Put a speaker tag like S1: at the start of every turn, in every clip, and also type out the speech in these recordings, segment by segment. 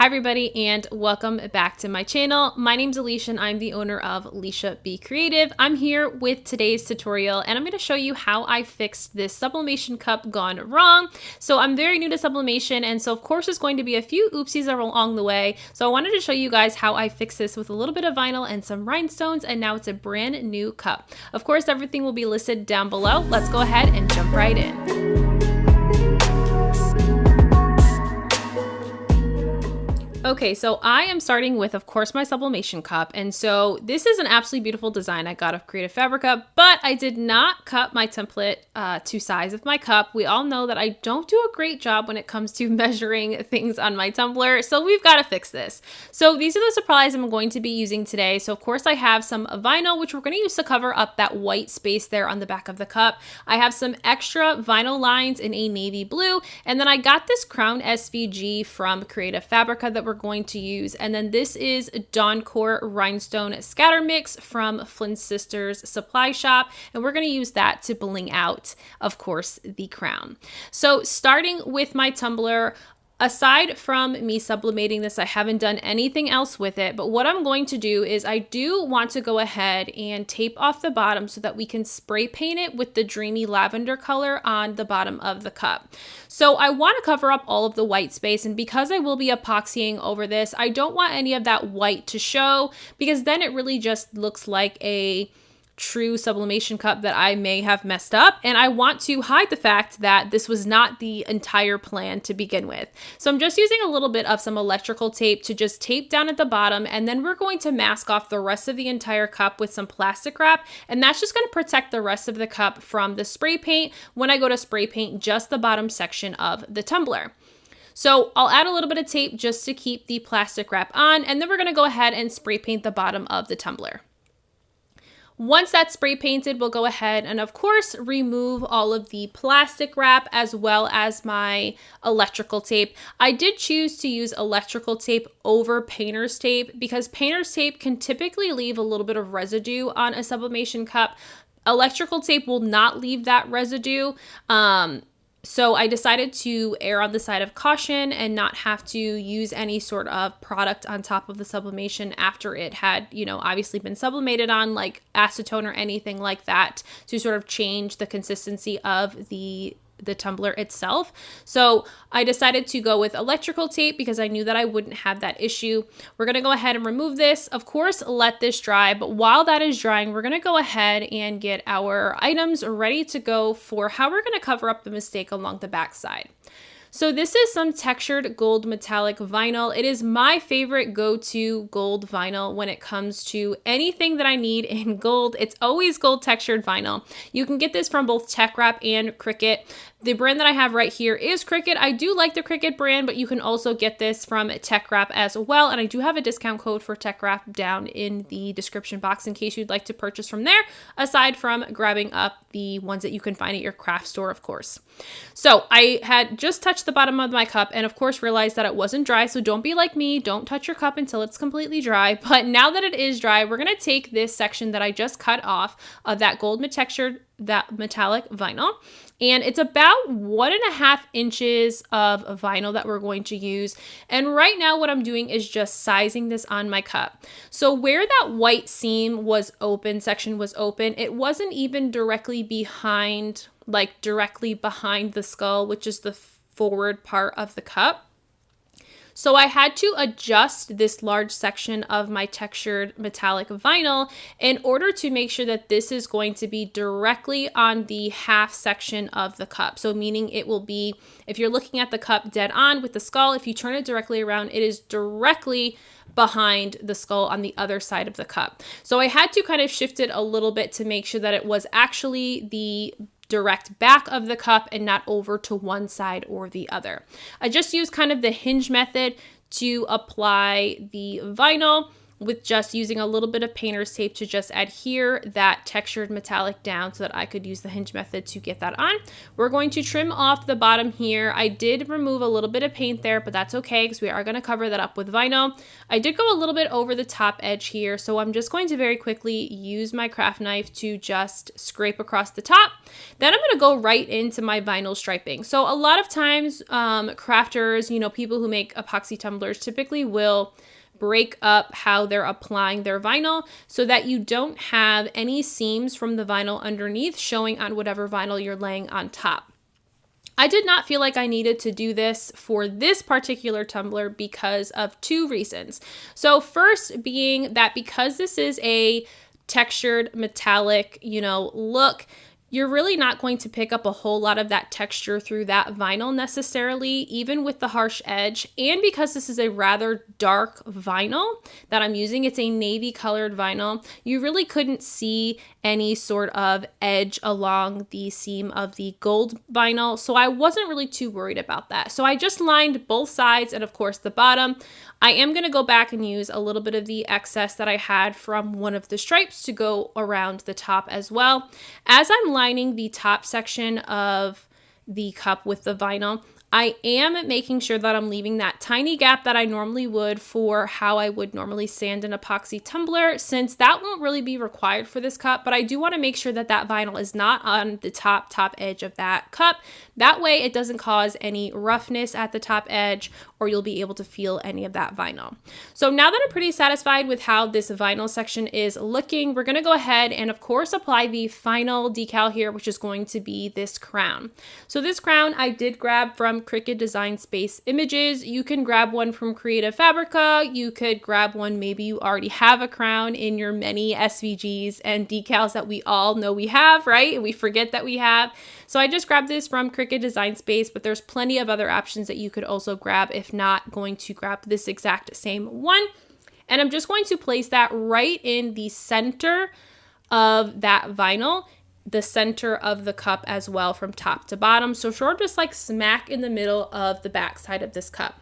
S1: Hi everybody and welcome back to my channel. My name's Lysha and I'm the owner of Lysha Be Creative. I'm here with today's tutorial and I'm going to show you how I fixed this sublimation cup gone wrong. So I'm very new to sublimation and so of course there's going to be a few oopsies along the way. So I wanted to show you guys how I fixed this with a little bit of vinyl and some rhinestones, and now it's a brand new cup. Of course everything will be listed down below. Let's go ahead and jump right in. Okay, so I am starting with, of course, my sublimation cup. And so this is an absolutely beautiful design I got of Creative Fabrica, but I did not cut my template to size of my cup. We all know that I don't do a great job when it comes to measuring things on my tumbler, so we've got to fix this. So these are the supplies I'm going to be using today. So of course I have some vinyl, which we're going to use to cover up that white space there on the back of the cup. I have some extra vinyl lines in a navy blue, and then I got this crown SVG from Creative Fabrica that we're going to use, and then this is Dawncore Rhinestone Scatter Mix from Flynn Sisters Supply Shop, and we're going to use that to bling out, of course, the crown. So starting with my tumbler, aside from me sublimating this, I haven't done anything else with it, but what I'm going to do is I do want to go ahead and tape off the bottom so that we can spray paint it with the Dreamy lavender color on the bottom of the cup. So I want to cover up all of the white space, and because I will be epoxying over this, I don't want any of that white to show, because then it really just looks like a true sublimation cup that I may have messed up, and I want to hide the fact that this was not the entire plan to begin with. So I'm just using a little bit of some electrical tape to just tape down at the bottom, and then we're going to mask off the rest of the entire cup with some plastic wrap, and that's just going to protect the rest of the cup from the spray paint when I go to spray paint just the bottom section of the tumbler. So I'll add a little bit of tape just to keep the plastic wrap on, and then we're going to go ahead and spray paint the bottom of the tumbler. Once that's spray painted, we'll go ahead and of course remove all of the plastic wrap as well as my electrical tape. I did choose to use electrical tape over painter's tape because painter's tape can typically leave a little bit of residue on a sublimation cup. Electrical tape will not leave that residue. So I decided to err on the side of caution and not have to use any sort of product on top of the sublimation after it had, obviously been sublimated on, like acetone or anything like that, to sort of change the consistency of the tumbler itself. So I decided to go with electrical tape because I knew that I wouldn't have that issue. We're going to go ahead and remove this. Of course, let this dry, but while that is drying, we're going to go ahead and get our items ready to go for how we're going to cover up the mistake along the back side. So this is some textured gold metallic vinyl. It is my favorite go-to gold vinyl when it comes to anything that I need in gold. It's always gold textured vinyl. You can get this from both Tech Wrap and Cricut. The brand that I have right here is Cricut. I do like the Cricut brand, but you can also get this from Tech Wrap as well. And I do have a discount code for Tech Wrap down in the description box in case you'd like to purchase from there, aside from grabbing up the ones that you can find at your craft store, of course. So I had just touched the bottom of my cup and of course realized that it wasn't dry. So don't be like me. Don't touch your cup until it's completely dry. But now that it is dry, we're going to take this section that I just cut off of that gold textured, that metallic vinyl, and it's about 1.5 inches of vinyl that we're going to use. And right now what I'm doing is just sizing this on my cup. So where that white seam was open, section was open, it wasn't even directly behind, like directly behind the skull, which is the forward part of the cup. So I had to adjust this large section of my textured metallic vinyl in order to make sure that this is going to be directly on the half section of the cup. So meaning it will be, if you're looking at the cup dead on with the skull, if you turn it directly around, it is directly behind the skull on the other side of the cup. So I had to kind of shift it a little bit to make sure that it was actually the direct back of the cup and not over to one side or the other. I just used kind of the hinge method to apply the vinyl. with just using a little bit of painter's tape to just adhere that textured metallic down so that I could use the hinge method to get that on. We're going to trim off the bottom here. I did remove a little bit of paint there, but that's okay because we are going to cover that up with vinyl. I did go a little bit over the top edge here, so I'm just going to very quickly use my craft knife to just scrape across the top. Then I'm going to go right into my vinyl striping. So a lot of times crafters, people who make epoxy tumblers typically will break up how they're applying their vinyl so that you don't have any seams from the vinyl underneath showing on whatever vinyl you're laying on top. I did not feel like I needed to do this for this particular tumbler because of two reasons. So first being that because this is a textured metallic, look, you're really not going to pick up a whole lot of that texture through that vinyl necessarily, even with the harsh edge. And because this is a rather dark vinyl that I'm using, it's a navy colored vinyl, you really couldn't see any sort of edge along the seam of the gold vinyl. So I wasn't really too worried about that. So I just lined both sides and of course the bottom. I am going to go back and use a little bit of the excess that I had from one of the stripes to go around the top as well. As I'm lining the top section of the cup with the vinyl, I am making sure that I'm leaving that tiny gap that I normally would for how I would normally sand an epoxy tumbler, since that won't really be required for this cup, but I do want to make sure that that vinyl is not on the top edge of that cup. That way it doesn't cause any roughness at the top edge, or you'll be able to feel any of that vinyl. So now that I'm pretty satisfied with how this vinyl section is looking, we're going to go ahead and of course apply the final decal here, which is going to be this crown. So this crown I did grab from Cricut Design Space Images. You can grab one from Creative Fabrica. You could grab one, maybe you already have a crown in your many SVGs and decals that we all know we have, right? And we forget that we have. So I just grabbed this from Cricut Design Space, but there's plenty of other options that you could also grab if not going to grab this exact same one. And I'm just going to place that right in the center of that vinyl, the center of the cup as well from top to bottom. So sort of just like smack in the middle of the back side of this cup.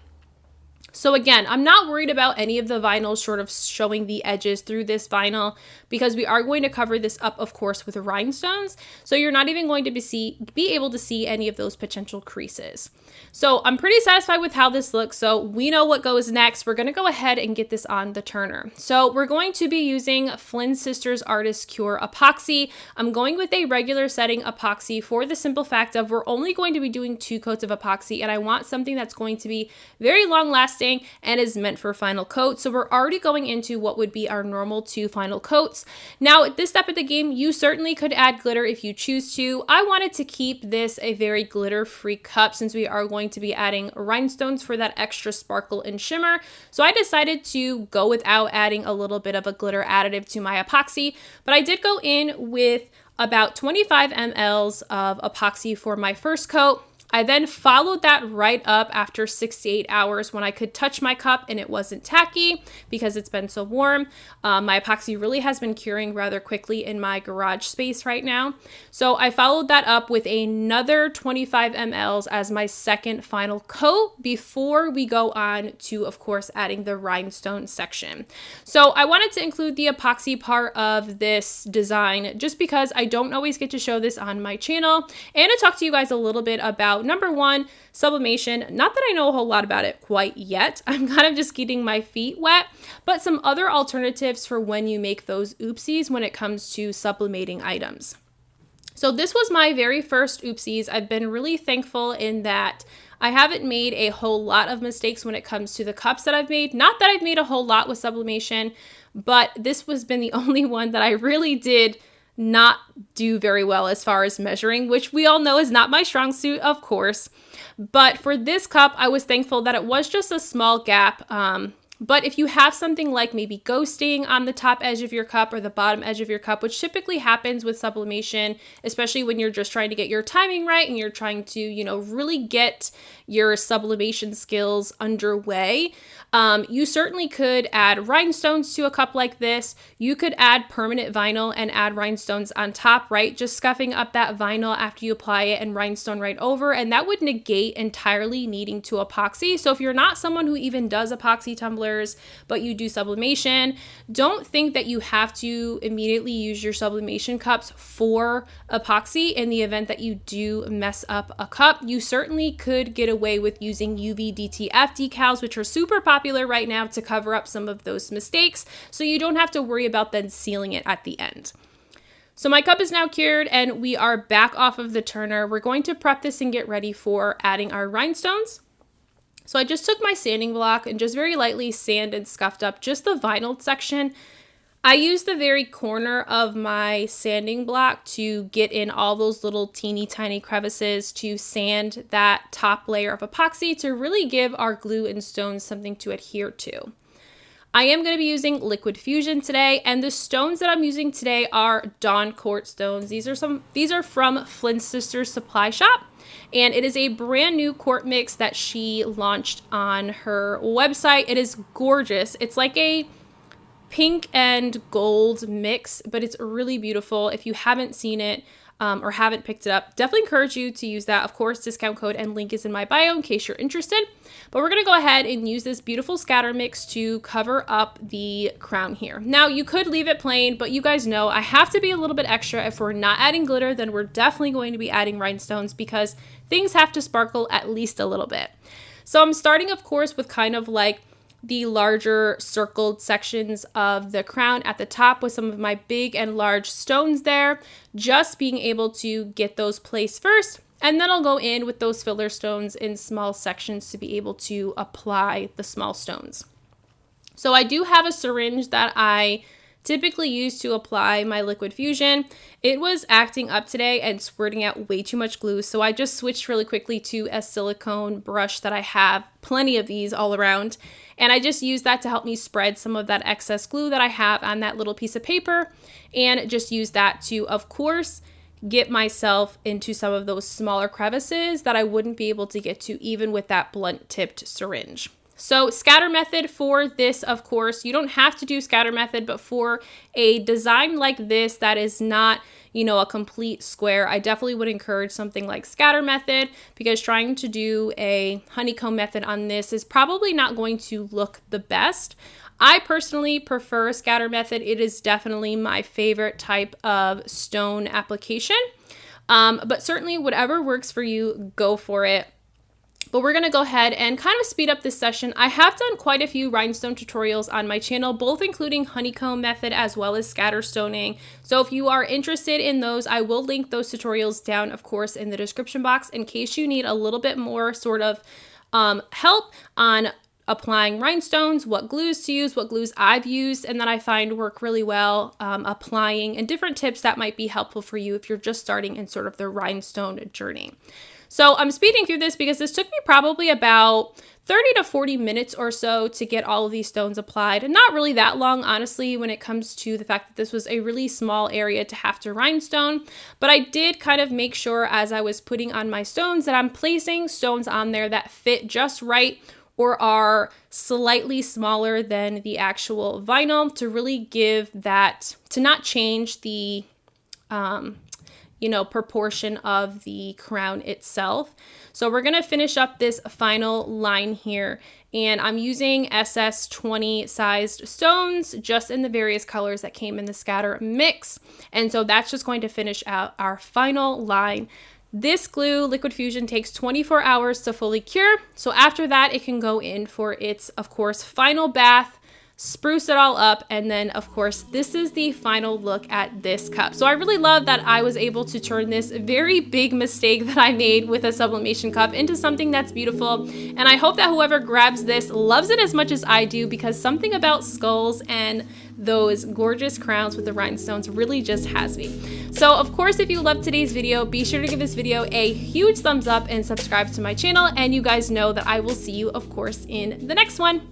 S1: So again, I'm not worried about any of the vinyl sort of showing the edges through this vinyl because we are going to cover this up, of course, with rhinestones. So you're not even going to be able to see any of those potential creases. So I'm pretty satisfied with how this looks. So we know what goes next. We're going to go ahead and get this on the turner. So we're going to be using Flynn Sisters Artist Cure epoxy. I'm going with a regular setting epoxy for the simple fact of we're only going to be doing 2 coats of epoxy, and I want something that's going to be very long lasting and is meant for final coat. So we're already going into what would be our normal 2 final coats. Now at this step of the game, you certainly could add glitter if you choose to. I wanted to keep this a very glitter free cup since we are going to be adding rhinestones for that extra sparkle and shimmer. So I decided to go without adding a little bit of a glitter additive to my epoxy, but I did go in with about 25 mLs of epoxy for my first coat. I then followed that right up after 6 to 8 hours when I could touch my cup and it wasn't tacky because it's been so warm. My epoxy really has been curing rather quickly in my garage space right now. So I followed that up with another 25 mLs as my second final coat before we go on to, of course, adding the rhinestone section. So I wanted to include the epoxy part of this design just because I don't always get to show this on my channel, and to talk to you guys a little bit about number one, sublimation. Not that I know a whole lot about it quite yet. I'm kind of just getting my feet wet, but some other alternatives for when you make those oopsies when it comes to sublimating items. So this was my very first oopsies. I've been really thankful in that I haven't made a whole lot of mistakes when it comes to the cups that I've made. Not that I've made a whole lot with sublimation, but this has been the only one that I really did not do very well as far as measuring, which we all know is not my strong suit, of course. But for this cup, I was thankful that it was just a small gap. But if you have something like maybe ghosting on the top edge of your cup or the bottom edge of your cup, which typically happens with sublimation, especially when you're just trying to get your timing right and you're trying to, really get your sublimation skills underway, you certainly could add rhinestones to a cup like this. You could add permanent vinyl and add rhinestones on top, right? Just scuffing up that vinyl after you apply it and rhinestone right over, and that would negate entirely needing to epoxy. So if you're not someone who even does epoxy tumblers, but you do sublimation, don't think that you have to immediately use your sublimation cups for epoxy in the event that you do mess up a cup. You certainly could get away with using UV DTF decals, which are super popular right now, to cover up some of those mistakes, so you don't have to worry about then sealing it at the end. So my cup is now cured and we are back off of the turner. We're going to prep this and get ready for adding our rhinestones. So I just took my sanding block and just very lightly sand and scuffed up just the vinyl section. I used the very corner of my sanding block to get in all those little teeny tiny crevices to sand that top layer of epoxy to really give our glue and stones something to adhere to. I am going to be using liquid fusion today, and the stones that I'm using today are Dawn Court stones. These are from Flint Sisters Supply Shop, and it is a brand new quart mix that she launched on her website. It is gorgeous. It's like a pink and gold mix, but it's really beautiful. If you haven't seen it or haven't picked it up, definitely encourage you to use that. Of course, discount code and link is in my bio in case you're interested. But we're going to go ahead and use this beautiful scatter mix to cover up the crown here. Now, you could leave it plain, but you guys know I have to be a little bit extra. If we're not adding glitter, then we're definitely going to be adding rhinestones because things have to sparkle at least a little bit. So I'm starting, of course, with kind of like the larger circled sections of the crown at the top with some of my big and large stones there, just being able to get those placed first. And then I'll go in with those filler stones in small sections to be able to apply the small stones. So I do have a syringe that I typically use to apply my liquid fusion. It was acting up today and squirting out way too much glue, so I just switched really quickly to a silicone brush that I have plenty of these all around, and I just use that to help me spread some of that excess glue that I have on that little piece of paper, and just use that to, of course, get myself into some of those smaller crevices that I wouldn't be able to get to even with that blunt tipped syringe. So scatter method for this, of course, you don't have to do scatter method, but for a design like this that is not, you know, a complete square, I definitely would encourage something like scatter method, because trying to do a honeycomb method on this is probably not going to look the best. I personally prefer scatter method. It is definitely my favorite type of stone application, but certainly whatever works for you, go for it. But we're going to go ahead and kind of speed up this session. I have done quite a few rhinestone tutorials on my channel, both including honeycomb method as well as scatter stoning. So if you are interested in those, I will link those tutorials down, of course, in the description box in case you need a little bit more sort of help on applying rhinestones, what glues to use, what glues I've used and that I find work really well applying, and different tips that might be helpful for you if you're just starting in sort of the rhinestone journey. So I'm speeding through this because this took me probably about 30 to 40 minutes or so to get all of these stones applied. And not really that long, honestly, when it comes to the fact that this was a really small area to have to rhinestone. But I did kind of make sure as I was putting on my stones that I'm placing stones on there that fit just right or are slightly smaller than the actual vinyl to really give that, to not change the proportion of the crown itself. So we're going to finish up this final line here, and I'm using SS20 sized stones just in the various colors that came in the scatter mix. And so that's just going to finish out our final line. This glue, liquid fusion, takes 24 hours to fully cure. So after that, it can go in for its, of course, final bath, spruce it all up, and then of course this is the final look at this cup. So I really love that I was able to turn this very big mistake that I made with a sublimation cup into something that's beautiful, and I hope that whoever grabs this loves it as much as I do, because something about skulls and those gorgeous crowns with the rhinestones really just has me. So of course, if you loved today's video, be sure to give this video a huge thumbs up and subscribe to my channel, and you guys know that I will see you, of course, in the next one.